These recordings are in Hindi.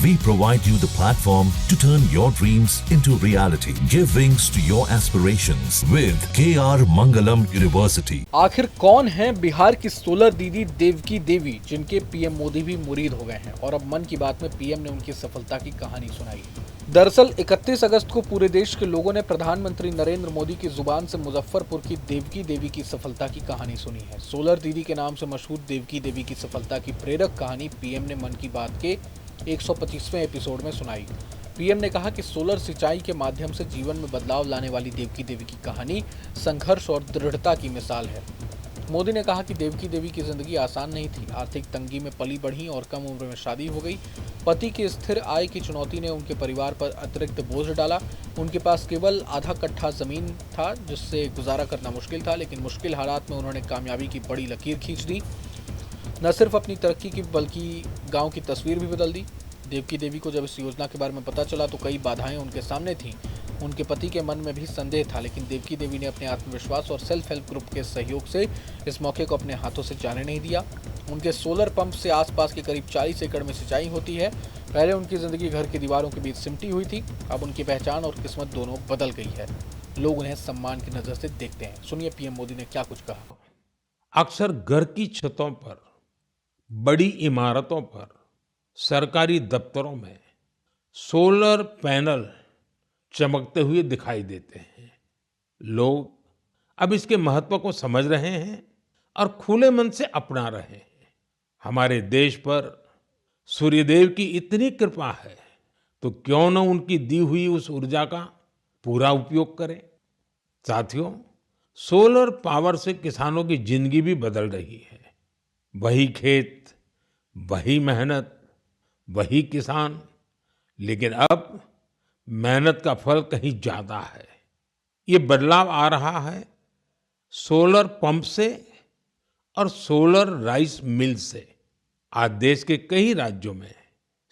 We provide you the platform to turn your dreams into reality. Give wings to your aspirations with KR Mangalam University. आखिर कौन है बिहार की सोलर दीदी देवकी देवी, जिनके पीएम मोदी भी मुरीद हो गए हैं और अब मन की बात में पीएम ने उनकी सफलता की कहानी सुनाई। दरअसल 31 अगस्त को पूरे देश के लोगों ने प्रधानमंत्री नरेंद्र मोदी की जुबान से मुजफ्फरपुर की देवकी देवी की सफलता की कहानी सुनी है। सोलर दीदी के नाम से मशहूर देवकी देवी की सफलता की प्रेरक कहानी पीएम ने मन की बात के 125वें एपिसोड में सुनाई। पीएम ने कहा कि सोलर सिंचाई के माध्यम से जीवन में बदलाव लाने वाली देवकी देवी की कहानी संघर्ष और दृढ़ता की मिसाल है। मोदी ने कहा कि देवकी देवी की जिंदगी आसान नहीं थी। आर्थिक तंगी में पली बढ़ी और कम उम्र में शादी हो गई। पति की स्थिर आय की चुनौती ने उनके परिवार पर अतिरिक्त बोझ डाला। उनके पास केवल आधा कट्ठा जमीन था, जिससे गुजारा करना मुश्किल था, लेकिन मुश्किल हालात में उन्होंने कामयाबी की बड़ी लकीर खींच दी। न सिर्फ अपनी तरक्की की बल्कि गांव की तस्वीर भी बदल दी। देवकी देवी को जब इस योजना के बारे में पता चला तो कई बाधाएं उनके सामने थीं। उनके पति के मन में भी संदेह था, लेकिन देवकी देवी ने अपने आत्मविश्वास और सेल्फ हेल्प ग्रुप के सहयोग से इस मौके को अपने हाथों से जाने नहीं दिया। उनके सोलर पंप से आसपास के करीब 40 एकड़ में सिंचाई होती है। पहले उनकी जिंदगी घर की दीवारों के बीच सिमटी हुई थी, अब उनकी पहचान और किस्मत दोनों बदल गई है। लोग उन्हें सम्मान की नजर से देखते हैं। सुनिए पीएम मोदी ने क्या कुछ कहा। अक्सर घर की छतों पर, बड़ी इमारतों पर, सरकारी दफ्तरों में सोलर पैनल चमकते हुए दिखाई देते हैं। लोग अब इसके महत्व को समझ रहे हैं और खुले मन से अपना रहे हैं। हमारे देश पर सूर्यदेव की इतनी कृपा है तो क्यों न उनकी दी हुई उस ऊर्जा का पूरा उपयोग करें। साथियों, सोलर पावर से किसानों की जिंदगी भी बदल रही है। वही खेत, वही मेहनत, वही किसान, लेकिन अब मेहनत का फल कहीं ज्यादा है। ये बदलाव आ रहा है सोलर पंप से और सोलर राइस मिल से। आज देश के कई राज्यों में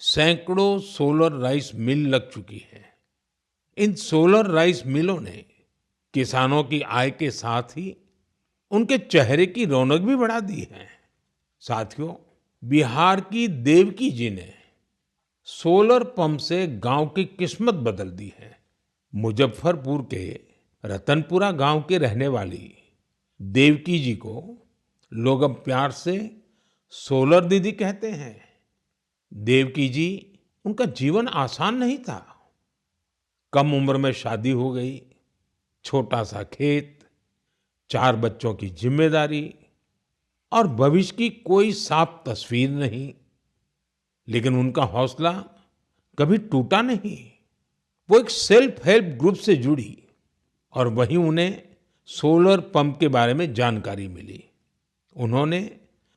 सैकड़ों सोलर राइस मिल लग चुकी है। इन सोलर राइस मिलों ने किसानों की आय के साथ ही उनके चेहरे की रौनक भी बढ़ा दी है। साथियों, बिहार की देवकी जी ने सोलर पंप से गांव की किस्मत बदल दी है। मुजफ्फरपुर के रतनपुरा गांव के रहने वाली देवकी जी को लोग अब प्यार से सोलर दीदी कहते हैं। देवकी जी, उनका जीवन आसान नहीं था। कम उम्र में शादी हो गई, छोटा सा खेत, 4 बच्चों की जिम्मेदारी और भविष्य की कोई साफ तस्वीर नहीं, लेकिन उनका हौसला कभी टूटा नहीं। वो एक सेल्फ हेल्प ग्रुप से जुड़ी और वहीं उन्हें सोलर पंप के बारे में जानकारी मिली। उन्होंने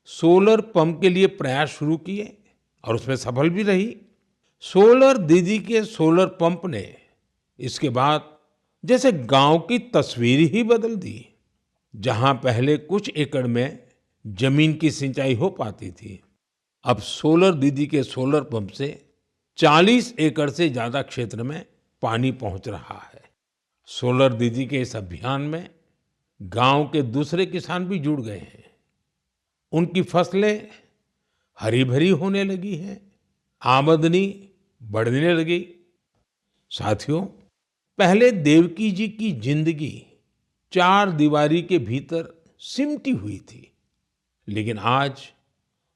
सोलर पंप के लिए प्रयास शुरू किए और उसमें सफल भी रही। सोलर दीदी के सोलर पंप ने इसके बाद जैसे गांव की तस्वीर ही बदल दी। जहां पहले कुछ एकड़ में जमीन की सिंचाई हो पाती थी, अब सोलर दीदी के सोलर पंप से 40 एकड़ से ज्यादा क्षेत्र में पानी पहुंच रहा है। सोलर दीदी के इस अभियान में गांव के दूसरे किसान भी जुड़ गए हैं। उनकी फसलें हरी भरी होने लगी हैं, आमदनी बढ़ने लगी। साथियों, पहले देवकी जी की जिंदगी 4 दीवारी के भीतर सिमटी हुई थी, लेकिन आज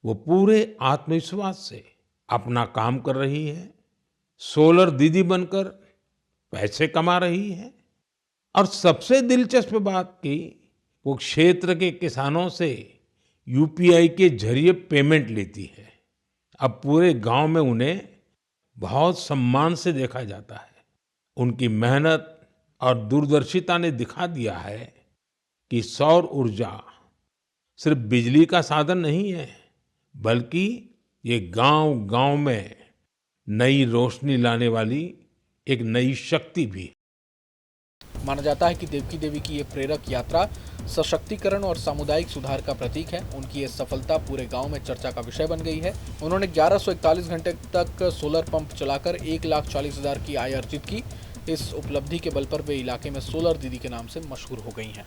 वो पूरे आत्मविश्वास से अपना काम कर रही है। सोलर दीदी बनकर पैसे कमा रही है और सबसे दिलचस्प बात की, वो क्षेत्र के किसानों से यूपीआई के जरिए पेमेंट लेती है। अब पूरे गांव में उन्हें बहुत सम्मान से देखा जाता है। उनकी मेहनत और दूरदर्शिता ने दिखा दिया है कि सौर ऊर्जा सिर्फ बिजली का साधन नहीं है, बल्कि ये गांव-गांव में नई रोशनी लाने वाली एक नई शक्ति भी है। माना जाता है कि देवकी देवी की ये प्रेरक यात्रा सशक्तिकरण और सामुदायिक सुधार का प्रतीक है। उनकी ये सफलता पूरे गांव में चर्चा का विषय बन गई है। उन्होंने 1141 घंटे तक सोलर पंप चलाकर 1,40,000 की आय अर्जित की। इस उपलब्धि के बल पर वे इलाके में सोलर दीदी के नाम से मशहूर हो गई हैं।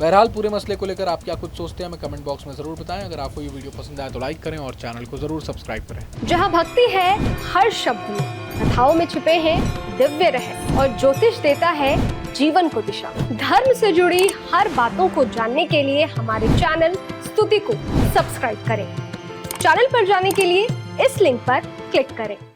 बहरहाल पूरे मसले को लेकर आप क्या कुछ सोचते हैं हमें कमेंट बॉक्स में जरूर बताएं। अगर आपको ये वीडियो पसंद आए तो लाइक करें और चैनल को जरूर सब्सक्राइब करें। जहाँ भक्ति है हर शब्द में, कथाओं में छुपे हैं दिव्य रहस्य और ज्योतिष देता है जीवन को दिशा। धर्म से जुड़ी हर बातों को जानने के लिए हमारे चैनल स्तुति को सब्सक्राइब करें। चैनल पर जाने के लिए इस लिंक पर क्लिक करें।